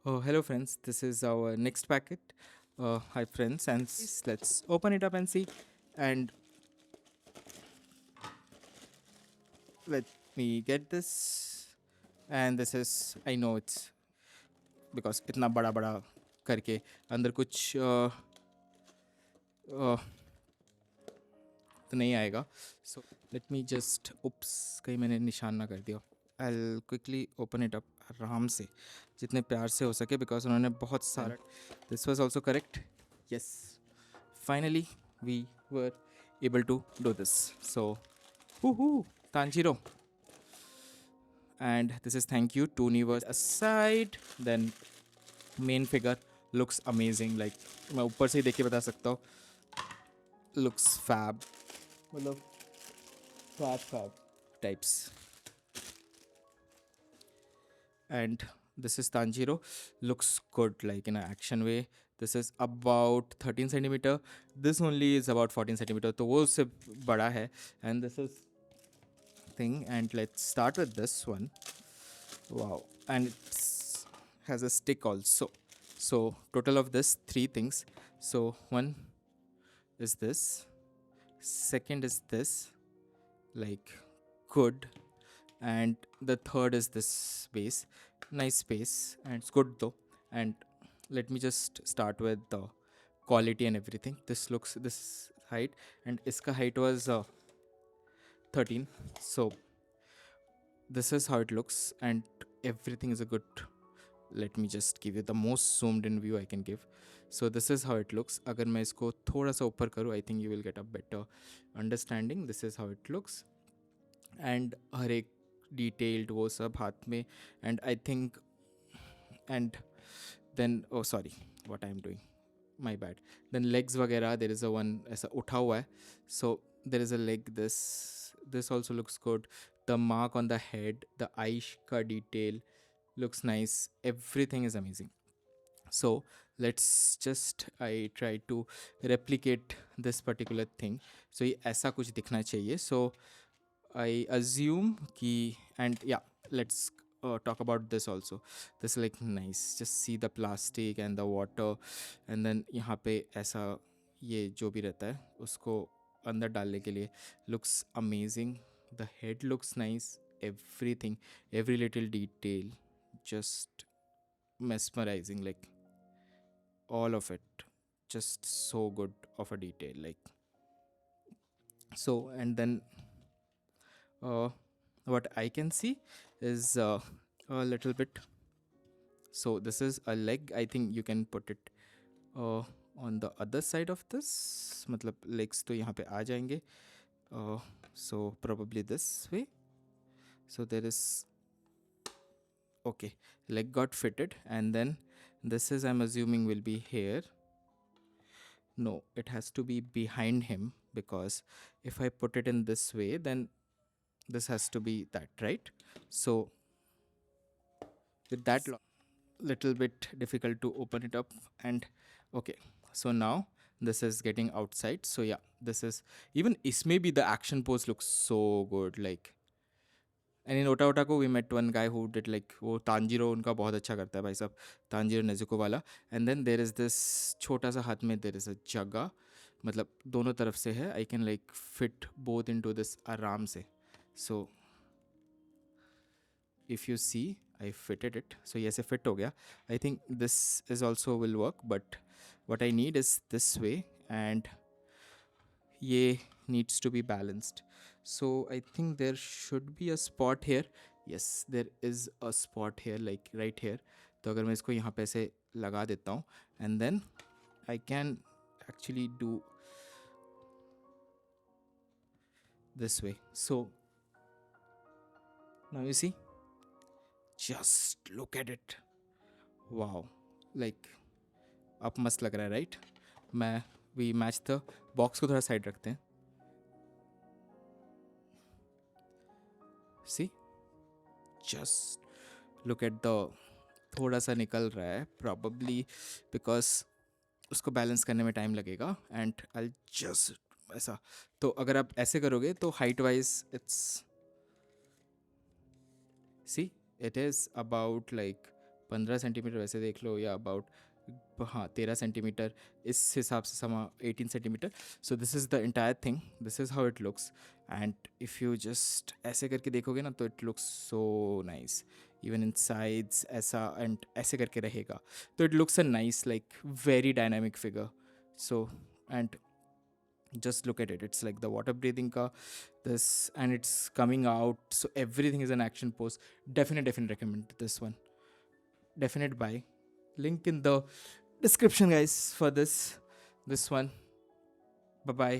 Hello friends, this is our next packet. Hi friends, and let's open it up and see. And let me get this. And this is, I know it's because इतना बड़ा बड़ा करके अंदर कुछ तो नहीं आएगा. So let me just, oops, कहीं मैंने निशान ना कर दिया. I'll quickly open it up आराम से जितने प्यार से हो सके because उन्होंने बहुत सारा. This was also correct. Yes. Finally, we were able to do this. So, woohoo, Tanjiro. And this is thank you to Universe aside. Then main figure looks amazing. Like मैं ऊपर से ही देख के बता सकता हूँ. Looks fab. मतलब fab types. And this is Tanjiro. Looks good, like in an action way. This is about 13 centimeter. This only is about 14 centimeter. तो वो उससे बड़ा है. And this is thing. And let's start with this one. Wow. And it has a stick also. So total of this 3 things. So one is this. Second is this. Like good. And the third is this base. Nice base. And it's good though. And let me just start with the quality and everything. This height, and iska height was 13. So this is how it looks, and everything is a good. Let me just give you the most zoomed in view I can give. So this is how it looks. अगर मैं इसको थोड़ा सा ऊपर करूँ, I think you will get a better understanding. This is how it looks. And हर एक detailed वो सब हाथ में. And I think, and then, oh sorry, what I'm doing, my bad. Then legs वगैरह, there is a one ऐसा उठा हुआ है. So there is a leg. This also looks good. The mark on the head, the eye ka detail looks nice. Everything is amazing. So let's just, I try to replicate this particular thing. So ये ऐसा कुछ दिखना चाहिए. So I assume कि, and yeah, let's talk about this also. This is like nice. Just see the plastic and the water, and then यहाँ पे ऐसा ये जो भी रहता है उसको अंदर डालने के लिए looks amazing. The head looks nice. Everything, every little detail, just mesmerizing. Like all of it, just so good of a detail. Like so, and then what I can see is a little bit. So this is a leg. I think you can put it on the other side of this. मतलब legs तो यहाँ पे आ जाएंगे. So probably this way. So there is, okay, leg got fitted, and then this is, I'm assuming, will be here. No, it has to be behind him, because if I put it in this way, then this has to be that, right? So with that, little bit difficult to open it up. And okay, so now this is getting outside. So yeah, this is, even isme bhi the action pose looks so good. Like, and in Ota Otako we met one guy who did like वो Tanjiro उनका बहुत अच्छा करता है भाई साहब, Tanjiro Nezuko वाला. And then there is this छोटा सा हाथ में there is a जगह, मतलब दोनों तरफ से है. I can like fit both into this आराम से. So if you see, I fitted it. So yes, it fit हो गया. I think this is also will work, but what I need is this way, and ये needs to be balanced. So I think there should be a spot here. Yes, there is a spot here, like right here. तो अगर मैं इसको यहाँ पे ऐसे लगा देता हूँ, and then I can actually do this way. So now you see, just look at it. Wow, like अब मस्त लग रहा है, right? मैं we match the box को थोड़ा साइड रखते हैं. See, just look at the, थोड़ा सा निकल रहा है probably because उसको बैलेंस करने में टाइम लगेगा. And I'll just ऐसा, तो अगर आप ऐसे करोगे तो height wise it's, see, it is about like 15 centimetre वैसे देख लो, या अबाउट हाँ 13 सेंटीमीटर, इस हिसाब से समा 18 centimetre. So this is the entire thing, this is how it looks. And if you just ऐसे करके देखोगे ना तो it looks so nice. Even in sides ऐसा एंड ऐसे करके रहेगा, तो it looks a nice like very dynamic figure. So and just look at it, it's like the water breathing ka this, and it's coming out, so everything is an action pose. Definite recommend this one, definite buy. Link in the description guys for this one. Bye bye.